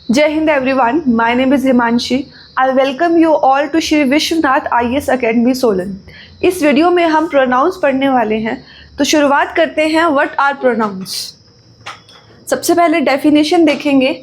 Jai Hind everyone, my name is Himanshi. I welcome you all to Shri Vishwanath IAS Academy Solan. इस video में हम pronounce पढ़ने वाले हैं, तो शुरुआत करते हैं। What are pronouns? सबसे पहले डेफिनेशन देखेंगे।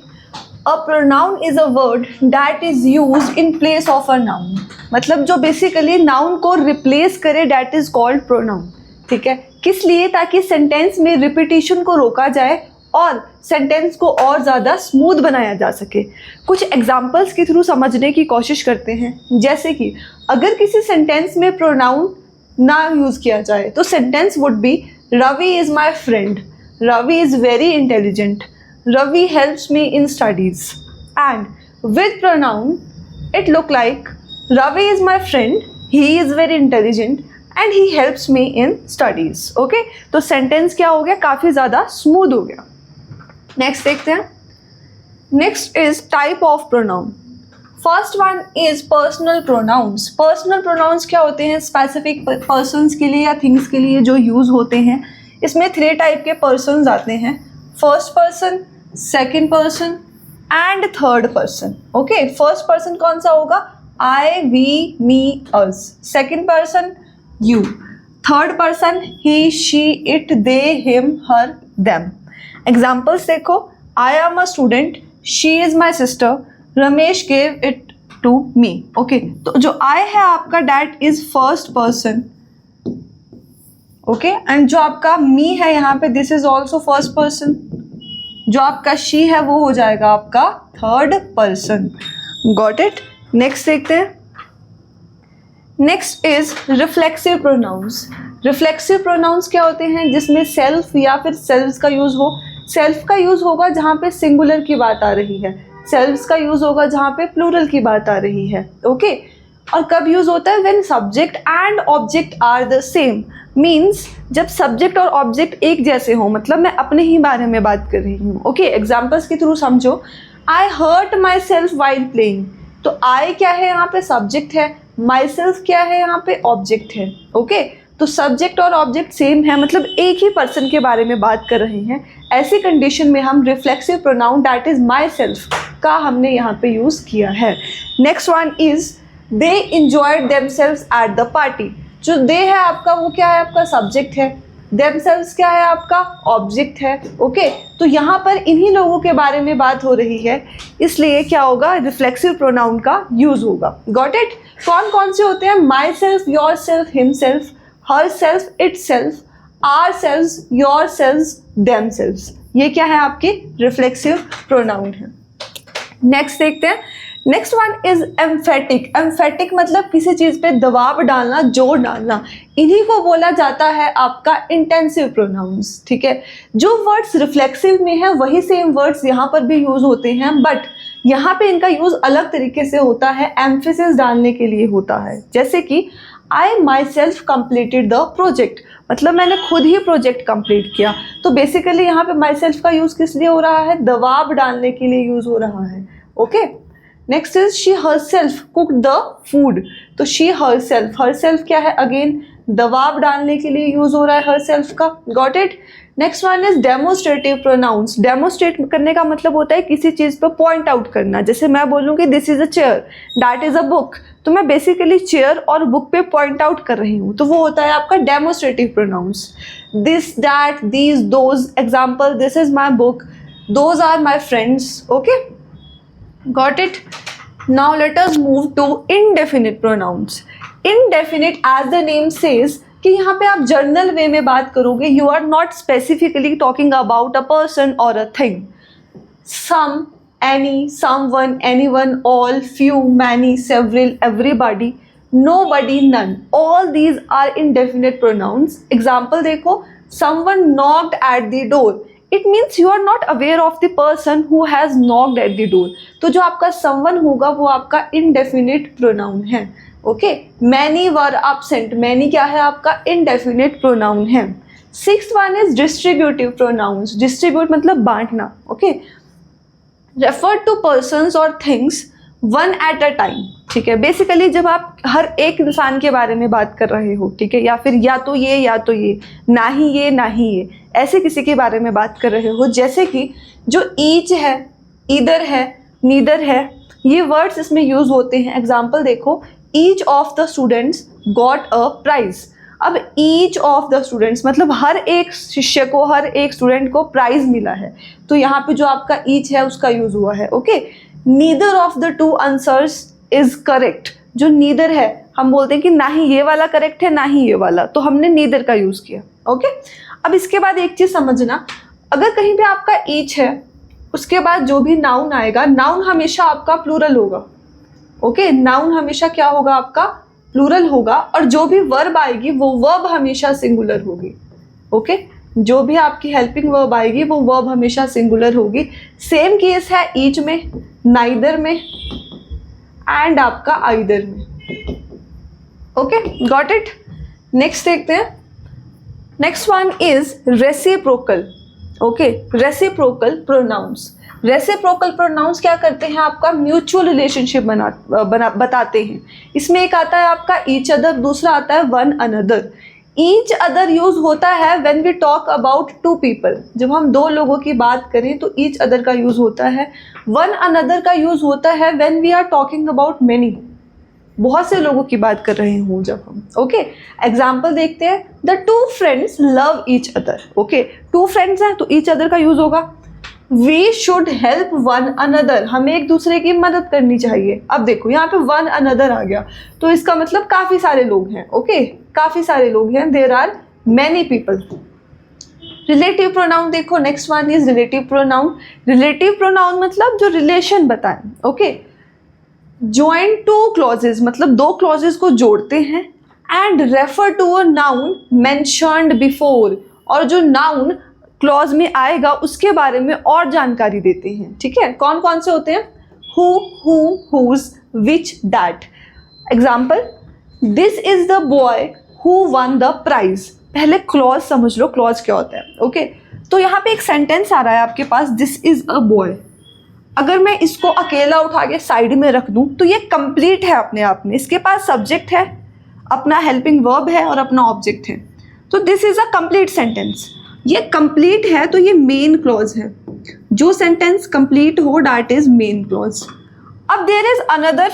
A pronoun is a word that is used in place of a noun, मतलब जो बेसिकली नाउन को रिप्लेस करे, दैट इज कॉल्ड प्रोनाउन। ठीक है, किस लिए? ताकि सेंटेंस में रिपीटिशन को रोका जाए और सेंटेंस को और ज़्यादा स्मूथ बनाया जा सके। कुछ एग्जाम्पल्स के थ्रू समझने की कोशिश करते हैं। जैसे कि अगर किसी सेंटेंस में प्रोनाउन ना यूज़ किया जाए तो sentence would be Ravi is my friend, Ravi is very intelligent, Ravi helps me in studies. And with pronoun it look like Ravi is my friend, he is very intelligent and he helps me in studies. Okay, तो sentence क्या हो गया? काफ़ी ज़्यादा smooth हो गया। Next देखते हैं। Next is type of pronoun. First one is personal pronouns. Personal pronouns क्या होते हैं? स्पेसिफिक पर्सन्स के लिए या थिंग्स के लिए जो यूज़ होते हैं। इसमें 3 टाइप के पर्सन्स आते हैं, first person, second person and third person. Okay, first person कौन सा होगा? I, we, me, us. Second person you. Third person he, she, it, they, him, her, them. Examples देखो। I am a student, she is my sister, Ramesh gave it to me. Okay, तो जो I है आपका that is first person. Okay, and जो आपका me है यहाँ पे, this is also first person. जो आपका शी है वो हो जाएगा आपका third person. Got it? Next देखते हैं। Next is reflexive pronounce. Reflexive pronouns क्या होते हैं? जिसमें सेल्फ या फिर सेल्व्स का यूज़ हो। सेल्फ का यूज़ होगा जहाँ पे सिंगुलर की बात आ रही है, सेल्व्स का यूज़ होगा जहाँ पे प्लूरल की बात आ रही है। ओके, और कब यूज़ होता है? When subject and object are the same. Means जब सब्जेक्ट और ऑब्जेक्ट एक जैसे हो, मतलब मैं अपने ही बारे में बात कर रही हूँ। ओके, एग्जाम्पल्स के थ्रू समझो। I hurt myself while playing, तो आई क्या है यहाँ पे? सब्जेक्ट है। माई सेल्फ क्या है यहाँ पे? ऑब्जेक्ट है। ओके, तो सब्जेक्ट और ऑब्जेक्ट सेम है, मतलब एक ही पर्सन के बारे में बात कर रहे हैं। ऐसी कंडीशन में हम reflexive pronoun that is my self का हमने यहाँ पे यूज़ किया है। Next one is they enjoyed themselves at the party. जो दे है आपका वो क्या है? आपका सब्जेक्ट है। देमसेल्व्स क्या है? आपका ऑब्जेक्ट है। ओके, तो यहाँ पर इन्हीं लोगों के बारे में बात हो रही है, इसलिए क्या होगा? रिफ्लेक्सिव प्रोनाउन का यूज़ होगा। Got it? कौन कौन से होते हैं? Myself, yourself, himself, herself, itself, ourselves, yourselves, themselves. ये क्या है? आपके रिफ्लेक्सिव प्रोनाउन है। नेक्स्ट देखते हैं। Next one is emphatic. Emphatic मतलब किसी चीज़ पे दबाव डालना, जोर डालना। इन्हीं को बोला जाता है आपका इंटेंसिव प्रोनाउंस। ठीक है, जो वर्ड्स रिफ्लेक्सिव में है वही सेम वर्ड्स यहाँ पर भी यूज़ होते हैं, बट यहाँ पे इनका यूज़ अलग तरीके से होता है, एम्फेसिस डालने के लिए होता है। जैसे कि I myself completed the project, मतलब मैंने खुद ही प्रोजेक्ट कंप्लीट किया। तो बेसिकली यहाँ पे माई सेल्फ का यूज़ किस लिए हो रहा है? दबाव डालने के लिए यूज़ हो रहा है। Okay, next is she her self cook the food. तो शी हर सेल्फ क्या है? अगेन दबाव डालने के लिए यूज़ हो रहा है हर सेल्फ का। Got it? Next one is demonstrative pronouns. Demonstrate करने का मतलब होता है किसी चीज़ पर पॉइंट आउट करना। जैसे मैं बोलूँगी this is a chair, that is a book, तो मैं बेसिकली चेयर और बुक पे पॉइंट आउट कर रही हूँ, तो वो होता है आपका demonstrative pronouns. This, that, these, those. Example, this is my book, those are my friends. Okay, got it? Now let us move to indefinite pronouns. Indefinite as the name says कि यहाँ पे आप जर्नल वे में बात करोगे। You are not specifically talking about a person और a thing. Some, any, someone, anyone, all, few, many, several, everybody, nobody, none. All these are indefinite pronouns. Example देखो, someone knocked at the door. It means you are not aware of the person who has knocked at the door. तो जो आपका someone होगा वो आपका indefinite pronoun है। Okay? Many were absent. Many क्या है? आपका indefinite pronoun है। Sixth one is distributive pronouns. Distribute मतलब बांटना। Okay? रेफर टू पर्सन्स और things one at a time. ठीक है, बेसिकली जब आप हर एक इंसान के बारे में बात कर रहे हो, ठीक है, या फिर या तो ये, ना ही ये, ऐसे किसी के बारे में बात कर रहे हो, जैसे कि जो ईच है, इधर है, नीदर है, ये वर्ड्स इसमें यूज होते हैं। एग्जाम्पल देखो, each of the students got a prize. अब ईच ऑफ द स्टूडेंट्स मतलब हर एक शिष्य को, हर एक स्टूडेंट को प्राइज मिला है, तो यहाँ पे जो आपका ईच है उसका यूज हुआ है। Okay, neither of the two answers is correct. जो नीदर है, हम बोलते हैं कि ना ही ये वाला करेक्ट है ना ही ये वाला, तो हमने नीदर का यूज किया। ओके, अब इसके बाद एक चीज समझना, अगर कहीं पे आपका ईच है, उसके बाद जो भी नाउन आएगा, नाउन हमेशा आपका प्लूरल होगा। ओके, नाउन हमेशा क्या होगा, आपका प्लूरल होगा, और जो भी वर्ब आएगी वो वर्ब हमेशा सिंगुलर होगी। ओके, जो भी आपकी हेल्पिंग वर्ब आएगी वो वर्ब हमेशा सिंगुलर होगी। सेम केस है ईच में, नाइदर में एंड आपका आइदर में। Okay, got it. नेक्स्ट देखते हैं, next one is reciprocal. Okay, reciprocal pronouns. Reciprocal pronouns क्या करते हैं, आपका म्यूचुअल रिलेशनशिप बताते हैं। इसमें एक आता है आपका ईच अदर, दूसरा आता है one another. Each other use होता है when we talk about two people, जब हम दो लोगों की बात करें तो ईच अदर का यूज होता है। वन अनदर का यूज होता है when we are talking about many, बहुत से लोगों की बात कर रहे हों जब हम। ओके, एग्जाम्पल देखते हैं, the two friends love each other. Okay, two friends हैं तो ईच अदर का यूज होगा। We should help one another, हमें एक दूसरे की मदद करनी चाहिए। अब देखो यहाँ पे वन अनदर आ गया, तो इसका मतलब काफी सारे लोग हैं। ओके, काफी सारे लोग हैं, there are many people. Relative pronoun देखो, next one is relative pronoun. Relative pronoun मतलब जो रिलेशन बताएं। ओके, ज्वाइन टू क्लॉजेज मतलब दो क्लॉजेज को जोड़ते हैं, and refer to a noun mentioned before, और जो नाउन क्लॉज में आएगा उसके बारे में और जानकारी देते हैं। ठीक है, कौन कौन से होते हैं, who, whom, whose, which, that. Example, this is the boy who won the prize. पहले क्लॉज समझ लो, क्लॉज क्या होता है। ओके, तो यहाँ पे एक सेंटेंस आ रहा है आपके पास, दिस इज अ बॉय। अगर मैं इसको अकेला उठा के साइड में रख दूं तो ये कंप्लीट है अपने आप में। इसके पास सब्जेक्ट है, अपना हेल्पिंग वर्ब है और अपना ऑब्जेक्ट है, तो this is a complete sentence. ये कंप्लीट है तो ये मेन क्लॉज है। जो सेंटेंस कंप्लीट हो दैट इज मेन क्लॉज। अब there is another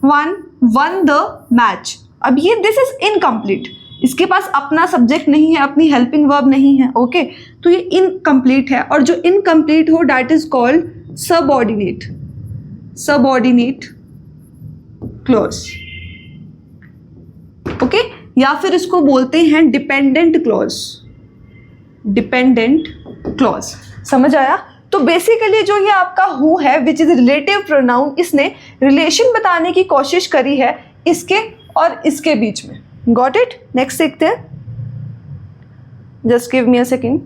one, won the match. अब ये दिस इज इनकम्प्लीट, इसके पास अपना सब्जेक्ट नहीं है, अपनी हेल्पिंग वर्ब नहीं है। ओके, तो ये इनकम्प्लीट है, और जो इनकम्प्लीट हो that is called subordinate, subordinate clause. Okay, या फिर इसको बोलते हैं डिपेंडेंट क्लॉज, डिपेंडेंट क्लॉज। समझ आया? तो बेसिकली जो ये आपका हु है विच इज रिलेटिव प्रोनाउन, इसने रिलेशन बताने की कोशिश करी है इसके और इसके बीच में। Got it? नेक्स्ट देखते हैं, just give me a second.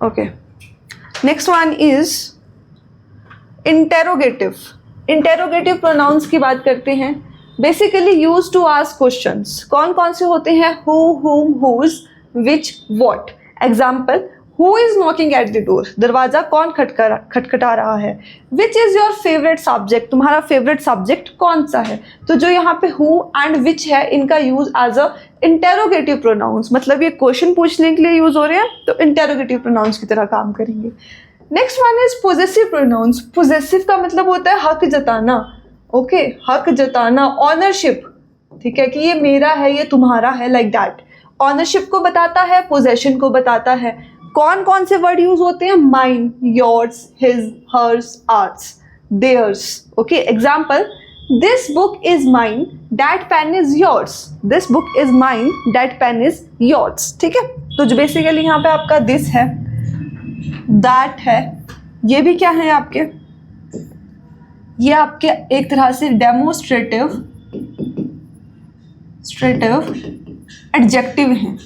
Okay, next one is interrogative. Interrogative pronouns की बात करते हैं। Basically use to ask questions. कौन कौन से होते हैं, who, whom, whose, which, what. Example, who is knocking at the door, दरवाजा कौन खटखटा रहा है। Which is your favourite subject, तुम्हारा फेवरेट सब्जेक्ट कौन सा है। तो जो यहाँ पे हु एंड विच है, इनका use as a interrogative pronouns, मतलब ये क्वेश्चन पूछने के लिए यूज हो रहे हैं, तो इंटेरोगेटिव प्रोनाउंस की तरह काम करेंगे। Next one is possessive pronouns. Possessive का मतलब होता है हक जताना। ओके, हक जताना, ऑनरशिप। ठीक है, कि ये मेरा है, ये तुम्हारा है, लाइक दैट। ऑनरशिप को बताता है, पोजेशन को बताता है। कौन कौन से वर्ड यूज होते हैं, mine, yours, his, hers, ours, theirs. Okay, example, this book is mine, that pen is yours. This book is mine, that pen is yours. ठीक है, तो जो बेसिकली यहाँ पे आपका दिस है, दैट है, ये भी क्या है आपके, ये आपके एक तरह से डेमोस्ट्रेटिव एडजेक्टिव हैं।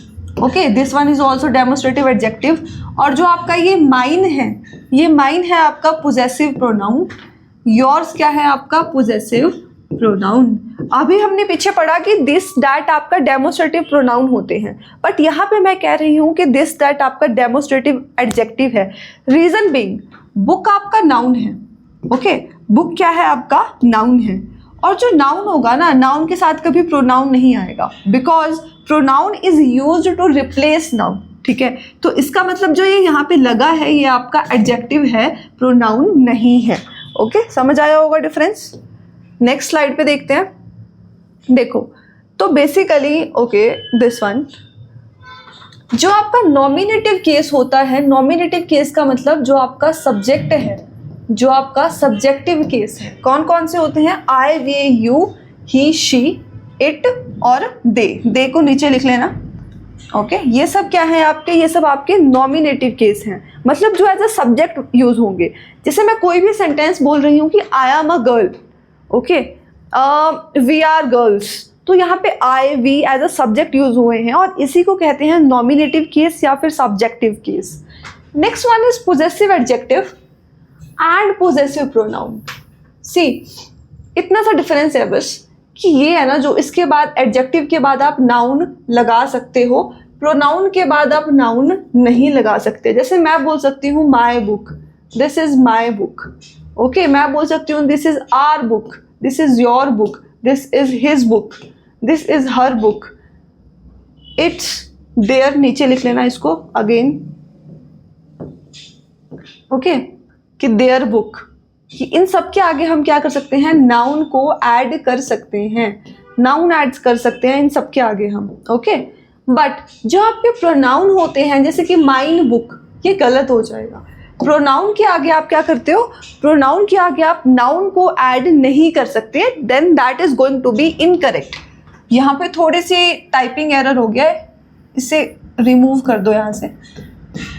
Okay, this one is also demonstrative adjective. और जो आपका ये माइन है, ये माइन है आपका पोजेसिव प्रोनाउन। योर्स क्या है आपका, पोजेसिव प्रोनाउन। अभी हमने पीछे पढ़ा कि दिस दैट आपका डेमोस्ट्रेटिव प्रोनाउन होते हैं, बट यहाँ पे मैं कह रही हूँ कि दिस दैट आपका डेमोस्ट्रेटिव एडजेक्टिव है। रीजन बीइंग, बुक आपका नाउन है। ओके, बुक क्या है आपका, नाउन है। और जो नाउन होगा ना, नाउन के साथ कभी प्रोनाउन नहीं आएगा, because pronoun is used to replace noun. ठीक है, तो इसका मतलब जो ये यहाँ पे लगा है, ये आपका एडजेक्टिव है, प्रोनाउन नहीं है। ओके, समझ आया होगा डिफरेंस। नेक्स्ट स्लाइड पे देखते हैं। देखो, तो बेसिकली ओके दिस वन, जो आपका नॉमिनेटिव केस होता है, नॉमिनेटिव केस का मतलब जो आपका सब्जेक्ट है, जो आपका सब्जेक्टिव केस है, कौन कौन से होते हैं? आई, वे, यू, ही, शी, इट और दे को नीचे लिख लेना। ओके, ये सब क्या है आपके? ये सब आपके नॉमिनेटिव केस हैं, मतलब जो एज अ सब्जेक्ट यूज होंगे। जैसे मैं कोई भी सेंटेंस बोल रही हूँ कि I am a girl, okay, we are girls, तो यहाँ पे I, we as a subject use हुए हैं और इसी को कहते हैं नॉमिनेटिव केस या फिर subjective case. Next one is possessive adjective and possessive pronoun. See, इतना सा डिफरेंस है बस कि ये है ना, जो इसके बाद एडजेक्टिव के बाद आप नाउन लगा सकते हो, प्रोनाउन के बाद आप नाउन नहीं लगा सकते। जैसे मैं बोल सकती हूँ my book, this is my book, okay, मैं बोल सकती हूँ this is our book, this is your book, this is his book, this is her book, its their, नीचे लिख लेना इसको अगेन, ओके, कि देयर बुक, कि इन सब के आगे हम क्या कर सकते हैं? नाउन को ऐड कर सकते हैं, नाउन ऐड कर सकते हैं इन सब के आगे हम, ओके। बट जो आपके प्रोनाउन होते हैं, जैसे कि माइन बुक, ये गलत हो जाएगा। प्रोनाउन के आगे आप क्या करते हो? प्रोनाउन के आगे आप नाउन को ऐड नहीं कर सकते, then that is going to be incorrect. यहाँ पे थोड़ी सी टाइपिंग एरर हो गया है, इसे रिमूव कर दो यहाँ से,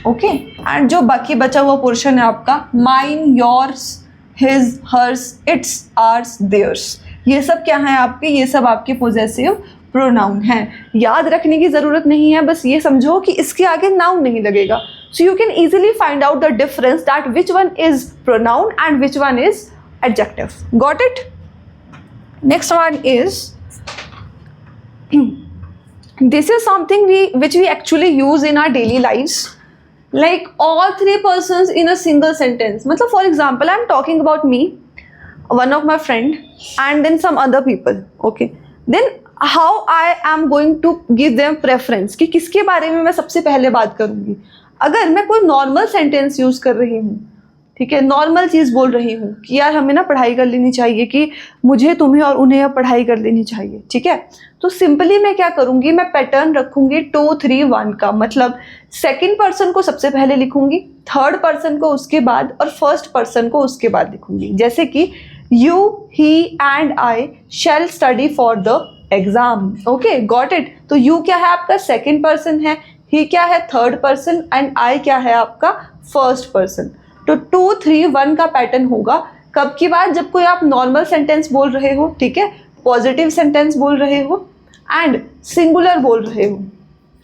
ओके। एंड जो बाकी बचा हुआ पोर्शन है आपका, mine, yours, his, hers, its, ours, theirs, ये सब क्या है आपके? ये सब आपके पोजेसिव प्रोनाउन हैं। याद रखने की ज़रूरत नहीं है, बस ये समझो कि इसके आगे नाउन नहीं लगेगा। So you can easily find out the difference that which one is pronoun and which one is adjective. Got it? Next one is, this is something which we actually use in our daily lives, like all three persons in a single sentence. मतलब for example, I'm talking about me, one of my friend, and then some other people, okay, then how I am going to give them preference कि किसके बारे में मैं सबसे पहले बात करूँगी। अगर मैं कोई नॉर्मल सेंटेंस यूज़ कर रही हूँ, ठीक है, नॉर्मल चीज़ बोल रही हूँ कि यार हमें ना पढ़ाई कर लेनी चाहिए, कि मुझे, तुम्हें और उन्हें पढ़ाई कर लेनी चाहिए, ठीक है, तो सिंपली मैं क्या करूँगी? मैं पैटर्न रखूँगी 2, 3, 1 का, मतलब सेकंड पर्सन को सबसे पहले लिखूँगी, थर्ड पर्सन को उसके बाद और फर्स्ट पर्सन को उसके बाद लिखूँगी। जैसे कि you, he and I shell study for the exam, okay, got it. तो यू क्या है आपका? सेकेंड पर्सन है, ही क्या है? थर्ड पर्सन, एंड आई क्या है आपका? First person. तो 2, 3, 1 का पैटर्न होगा। कब की बात? जब कोई आप नॉर्मल सेंटेंस बोल रहे हो, ठीक है, पॉजिटिव सेंटेंस बोल रहे हो एंड सिंगुलर बोल रहे हो।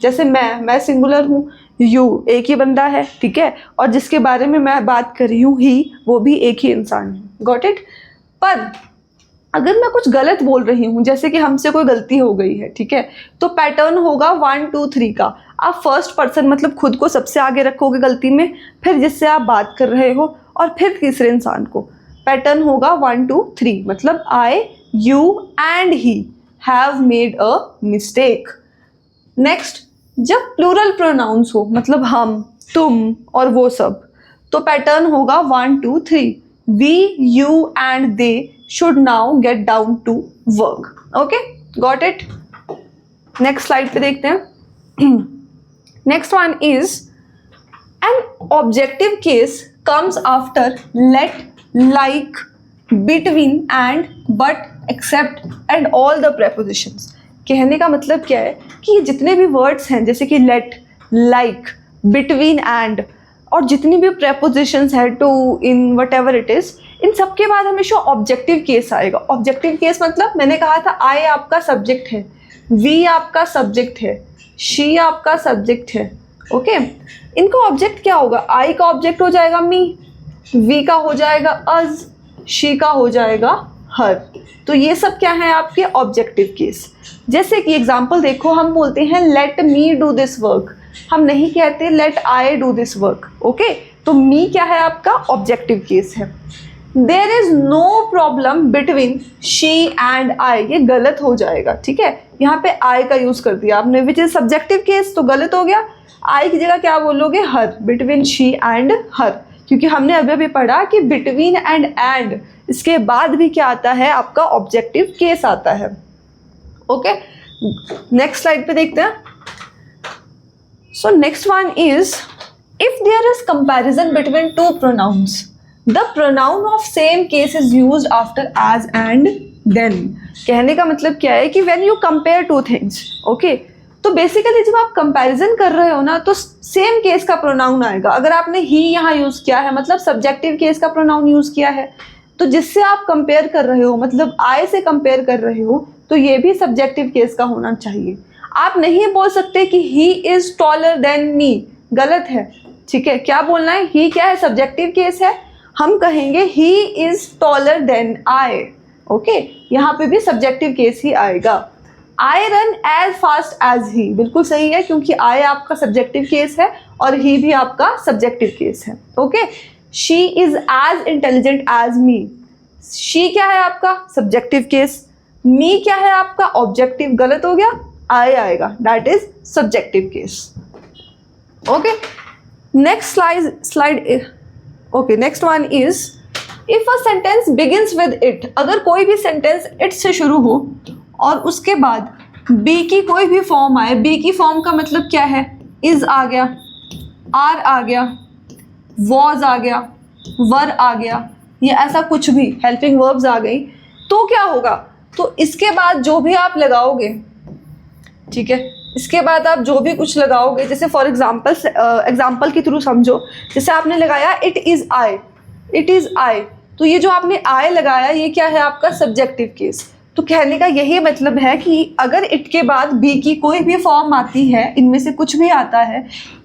जैसे मैं सिंगुलर हूँ, यू एक ही बंदा है, ठीक है, और जिसके बारे में मैं बात कर रही हूँ ही, वो भी एक ही इंसान है। Got it? पर अगर मैं कुछ गलत बोल रही हूँ, जैसे कि हमसे कोई गलती हो गई है, ठीक है, तो पैटर्न होगा 1, 2, 3 का। आप फर्स्ट पर्सन मतलब खुद को सबसे आगे रखोगे गलती में, फिर जिससे आप बात कर रहे हो, और फिर तीसरे इंसान को। पैटर्न होगा 1, 2, 3, मतलब I, you and he have made a mistake. Next, जब प्लूरल प्रोनाउंस हो, मतलब हम, तुम और वो सब, तो पैटर्न होगा 1, 2, 3, we, you and they should now get down to work. Okay, got it? Next slide पे देखते हैं। Next one is an objective case comes after let, like, between and but, except and all the prepositions. कहने का मतलब क्या है कि ये जितने भी वर्ड्स हैं, जैसे कि let, like, between and, और जितनी भी prepositions है, to, in, whatever it is, इन सब के बाद हमेशा ऑब्जेक्टिव केस आएगा। ऑब्जेक्टिव केस मतलब मैंने कहा था आई आपका सब्जेक्ट है, वी आपका सब्जेक्ट है, शी आपका सब्जेक्ट है, ओके। इनका ऑब्जेक्ट क्या होगा? आई का ऑब्जेक्ट हो जाएगा मी, वी का हो जाएगा अज, शी का हो जाएगा हर। तो ये सब क्या है आपके ऑब्जेक्टिव केस। जैसे कि एग्जाम्पल देखो, हम बोलते हैं let me do this work, हम नहीं कहते let I do this work, okay. तो मी क्या है आपका? ऑब्जेक्टिव केस है। There is no problem between she and I, ये गलत हो जाएगा, ठीक है, यहाँ पे आई का यूज कर दिया आपने, विच इज सब्जेक्टिव केस, तो गलत हो गया। आई की जगह क्या बोलोगे? हर, बिटवीन शी एंड हर, क्योंकि हमने अभी अभी पढ़ा कि बिटवीन एंड इसके बाद भी क्या आता है, आपका ऑब्जेक्टिव केस आता है। ओके, नेक्स्ट स्लाइड पे देखते हैं। So next one is if there is comparison between two pronouns, the pronoun of same case is used after as and than. कहने का मतलब क्या है कि when you compare two things, okay, तो बेसिकली जब आप कंपैरिजन कर रहे हो ना तो सेम केस का प्रोनाउन आएगा। अगर आपने ही यहाँ यूज किया है मतलब सब्जेक्टिव केस का प्रोनाउन यूज किया है, तो जिससे आप कंपेयर कर रहे हो मतलब आई से कंपेयर कर रहे हो, तो ये भी सब्जेक्टिव केस का होना चाहिए। आप नहीं बोल सकते कि ही इज टॉलर देन मी, गलत है, ठीक है। क्या बोलना है, ही क्या है, सब्जेक्टिव केस है, हम कहेंगे he is taller than I. Okay, यहाँ पे भी सब्जेक्टिव केस ही आएगा। I run as fast as he, बिल्कुल सही है क्योंकि आई आपका सब्जेक्टिव केस है और ही भी आपका सब्जेक्टिव केस है। Okay, she is as intelligent as me, she क्या है आपका सब्जेक्टिव केस, मी क्या है आपका ऑब्जेक्टिव, गलत हो गया, आई आएगा, that is subjective case. Okay, next slide okay, next one is if a sentence begins with it, अगर कोई भी सेंटेंस इट से शुरू हो और उसके बाद बी की कोई भी फॉर्म आए, बी की फॉर्म का मतलब क्या है, इज आ गया, आर आ गया, वॉज आ गया, वर आ गया, ये ऐसा कुछ भी हेल्पिंग वर्ब्स आ गई, तो क्या होगा, तो इसके बाद जो भी आप लगाओगे, ठीक है, इसके बाद आप जो भी कुछ लगाओगे, जैसे फॉर एग्जाम्पल के थ्रू समझो, जैसे आपने लगाया it is I, it is आई, तो ये जो आपने आई लगाया ये क्या है आपका सब्जेक्टिव केस। तो कहने का यही मतलब है कि अगर इट के बाद बी की कोई भी फॉर्म आती है, इनमें से कुछ भी आता है,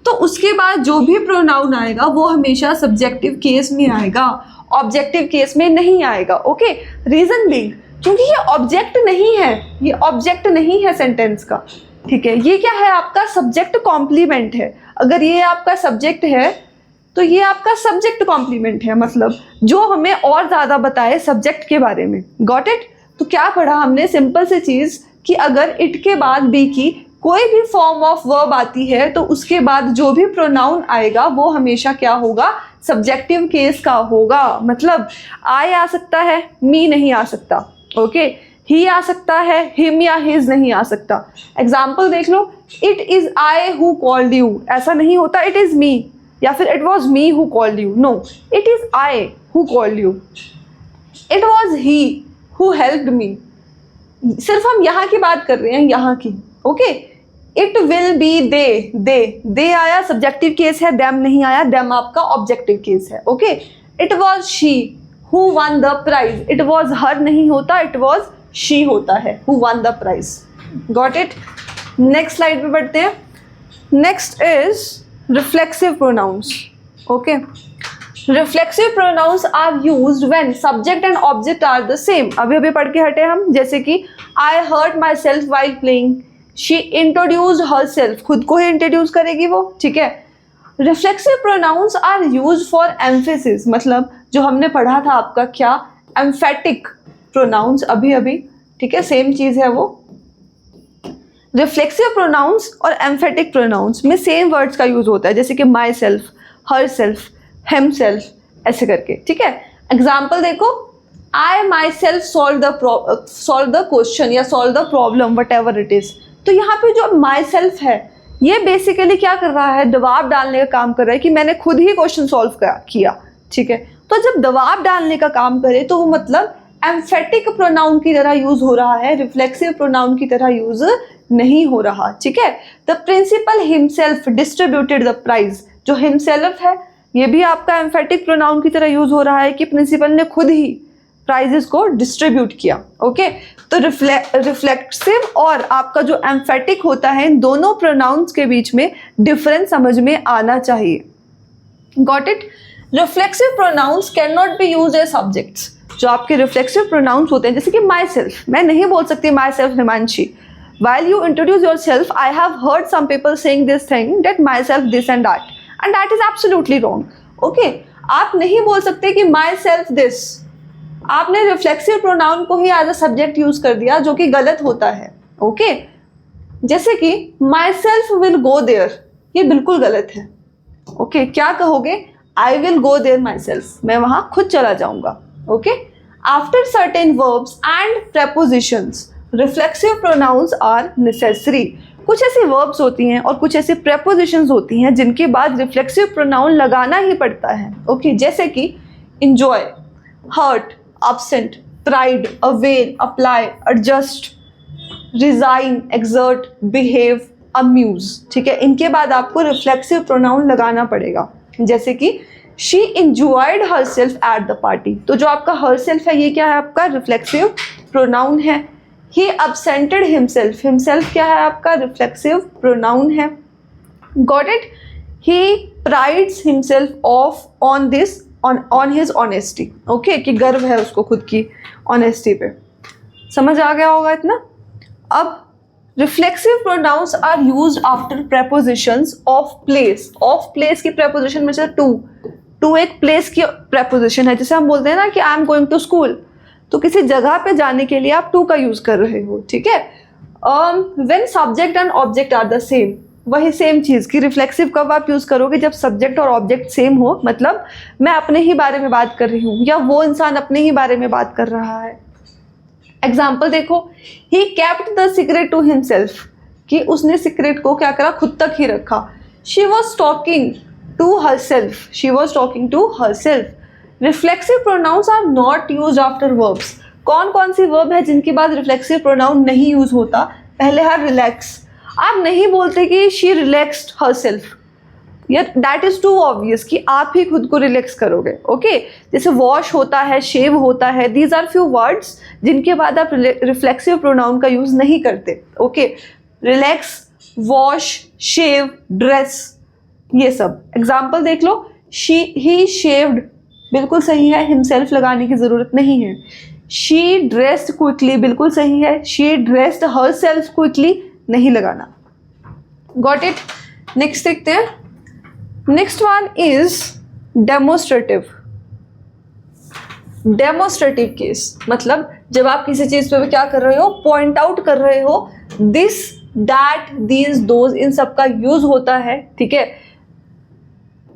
तो उसके बाद जो भी प्रोनाउन आएगा वो हमेशा सब्जेक्टिव केस में आएगा, ऑब्जेक्टिव केस में नहीं आएगा। ओके, रीजन बीइंग क्योंकि ये ऑब्जेक्ट नहीं है, ये ऑब्जेक्ट नहीं है सेंटेंस का, ठीक है। ये क्या है आपका सब्जेक्ट कॉम्प्लीमेंट है। अगर ये आपका सब्जेक्ट है तो ये आपका सब्जेक्ट कॉम्प्लीमेंट है, मतलब जो हमें और ज़्यादा बताए सब्जेक्ट के बारे में। Got it. तो क्या पढ़ा हमने, सिंपल सी चीज़ कि अगर इट के बाद बी की कोई भी फॉर्म ऑफ वर्ब आती है तो उसके बाद जो भी प्रोनाउन आएगा वो हमेशा क्या होगा, सब्जेक्टिव केस का होगा। मतलब आई आ सकता है, मी नहीं आ सकता। ओके, ही आ सकता है, हिम या हिज नहीं आ सकता। एग्जाम्पल देख लो, it is I who called you, ऐसा नहीं होता इट इज़ मी या फिर it was me who called you, no, it is I who called you, it was he who helped me. सिर्फ हम यहाँ की बात कर रहे हैं, यहाँ की। Okay, it will be they आया सब्जेक्टिव केस है, देम नहीं आया, देम आपका ऑब्जेक्टिव केस है। Okay, it was she who won the prize, it was her नहीं होता, इट वॉज शी होता है, who won the prize. Got it. Next slide पे बढ़ते हैं। Next is reflexive pronouns. Okay, reflexive pronouns are used when subject and object are the same. अभी अभी पढ़ के हटे हम, जैसे कि I hurt myself while playing, she introduced herself, खुद को ही इंट्रोड्यूस करेगी वो, ठीक है। Reflexive pronouns are used for emphasis, मतलब जो हमने पढ़ा था आपका क्या, एम्फेटिक प्रोनाउंस अभी अभी, ठीक है, सेम चीज़ है वो। रिफ्लेक्सिव प्रोनाउंस और एम्फेटिक प्रोनाउंस में सेम वर्ड्स का यूज होता है, जैसे कि myself, herself, himself, ऐसे करके, ठीक है। एग्जाम्पल देखो, I myself solve the question या solve the problem whatever it is. तो यहाँ पे जो माई सेल्फ है ये बेसिकली क्या कर रहा है, दबाव डालने का काम कर रहा है कि मैंने खुद ही क्वेश्चन सॉल्व किया, ठीक है। तो जब दबाव डालने का काम करे तो वो मतलब एम्फेटिक प्रोनाउन की तरह यूज हो रहा है, रिफ्लेक्सिव प्रोनाउन की तरह यूज नहीं हो रहा, ठीक है। The principal himself distributed the prize, जो हिमसेल्फ है ये भी आपका एम्फेटिक प्रोनाउन की तरह यूज हो रहा है कि प्रिंसिपल ने खुद ही प्राइजेस को डिस्ट्रीब्यूट किया। ओके, तो रिफ्लेक्सिव और आपका जो एम्फेटिक होता है, इन दोनों प्रोनाउंस के बीच में डिफरेंस समझ में आना चाहिए। Got it. Reflexive pronouns can not be use as subjects. जो आपके रिफ्लेक्सिव प्रोनाउंस होते हैं, जैसे कि माई सेल्फ, मैं नहीं बोल सकती my self Himanshi. While you introduce yourself, I have heard some people saying this thing that myself this and that is absolutely wrong. Okay, आप नहीं बोल सकते कि myself this, आपने रिफ्लेक्सिव प्रोनाउन को ही एज अ सब्जेक्ट यूज कर दिया, जो कि गलत होता है। ओके, जैसे कि myself will go there, ये बिल्कुल गलत है। ओके, क्या कहोगे, I will go there myself. मैं वहाँ खुद चला जाऊँगा. Okay? After certain verbs and prepositions, reflexive pronouns are necessary. कुछ ऐसी verbs होती हैं और कुछ ऐसी prepositions होती हैं जिनके बाद reflexive pronoun लगाना ही पड़ता है. Okay? जैसे कि enjoy, hurt, absent, pride, avail, apply, adjust, resign, exert, behave, amuse. ठीक है, इनके बाद आपको reflexive pronoun लगाना पड़ेगा. जैसे कि she enjoyed herself at the party. तो जो आपका herself है ये क्या है आपका reflexive pronoun है. He absented himself. Himself क्या है आपका reflexive pronoun है. Got it? He prides himself on his honesty. Okay, कि गर्व है उसको खुद की honesty पे. समझ आ गया होगा इतना. अब reflexive pronouns are used after prepositions of place. Of place की preposition में से to एक place की preposition है. जैसे हम बोलते हैं ना कि I am going to school, तो किसी जगह पे जाने के लिए आप to का यूज कर रहे हो. ठीक है. When subject and object are the same, वही सेम चीज़ की रिफ्लेक्सिव कब आप यूज़ करोगे? जब सब्जेक्ट और ऑब्जेक्ट सेम हो. मतलब मैं अपने ही बारे में बात कर रही हूँ या वो इंसान अपने ही बारे में बात कर रहा है. एग्जाम्पल देखो, he kept the secret to himself, कि उसने सीक्रेट को क्या करा, खुद तक ही रखा. She was talking to herself, she was talking to herself. Reflexive pronouns are not use after verbs. कौन कौन सी वर्ब है जिनके बाद रिफ्लेक्सिव प्रोनाउन नहीं यूज होता? पहले है रिलैक्स. आप नहीं बोलते कि शी रिलैक्स्ड हर सेल्फ, यार दैट इज टू ऑब्वियस कि आप ही खुद को रिलैक्स करोगे. ओके, जैसे वॉश होता है, शेव होता है. दीज आर फ्यू वर्ड्स जिनके बाद आप रिफ्लेक्सिव प्रोनाउन का यूज नहीं करते. ओके, रिलैक्स, वॉश, शेव, ड्रेस, ये सब. एग्जाम्पल देख लो, ही शेव्ड, बिल्कुल सही है, हिमसेल्फ लगाने की जरूरत नहीं है. शी ड्रेस्ड क्विकली, बिल्कुल सही है, she dressed her self quickly, नहीं लगाना. Got it. नेक्स्ट देखते हैं. Next one is demonstrative. Demonstrative case मतलब जब आप किसी चीज पे क्या कर रहे हो, पॉइंट आउट कर रहे हो. दिस, दैट, दीज, दोज, इन सब का यूज होता है. ठीक है.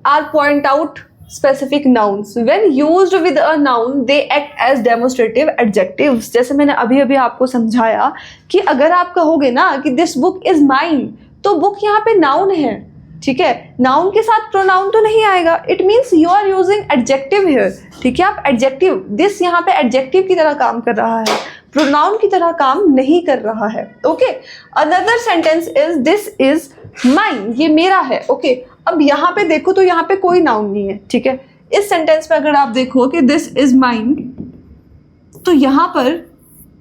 Are point out specific nouns. When used with a noun, they act as demonstrative adjectives. जैसे मैंने अभी अभी आपको समझाया कि अगर आप कहोगे ना कि this book is mine, तो book यहाँ पे noun है. ठीक है, noun के साथ pronoun तो नहीं आएगा. It means you are using adjective here. ठीक है, आप adjective, this यहाँ पे adjective की तरह काम कर रहा है, pronoun की तरह काम नहीं कर रहा है. Okay, another sentence is this is mine. ये मेरा है. Okay, अब यहाँ पे देखो तो यहाँ पे कोई नाउन नहीं है. ठीक है, इस सेंटेंस पे अगर आप देखो कि दिस इज माइन, तो यहाँ पर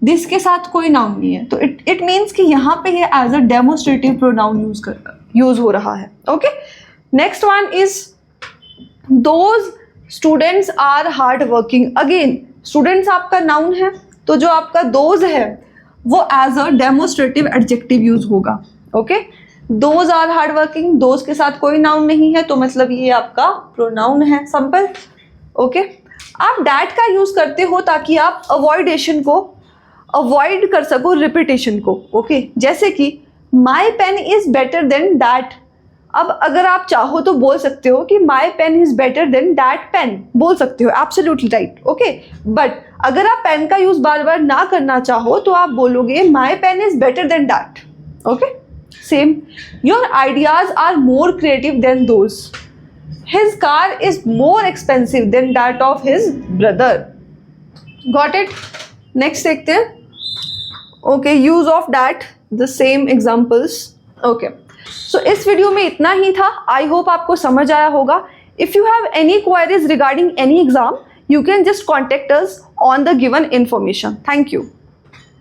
दिस के साथ कोई नाउन नहीं है, तो इट मीन्स कि यहाँ पे ये as a demonstrative pronoun use हो रहा है. Okay, next one is those students are hard working. Again students आपका नाउन है, तो जो आपका दोज है वो as a demonstrative adjective use होगा. Okay, those are hard working, those के साथ कोई नाउन नहीं है, तो मतलब ये आपका प्रोनाउन है. सिंपल. ओके, आप डैट का यूज करते हो ताकि आप अवॉइडेशन को अवॉइड कर सको, रिपीटेशन को. ओके, जैसे कि my pen is better than that. अब अगर आप चाहो तो बोल सकते हो कि my pen is better than that pen, बोल सकते हो, एब्सोल्युटली राइट. ओके, बट अगर आप पेन का यूज बार बार ना करना चाहो तो आप बोलोगे my pen is better than that. Okay, same. Your ideas are more creative than those. His car is more expensive than that of his brother. Got it? Next देखते हैं. Okay, use of that, the same examples. Okay, so इस video में इतना ही था. I hope आपको समझ आया होगा. If you have any queries regarding any exam, you can just contact us on the given information. Thank you.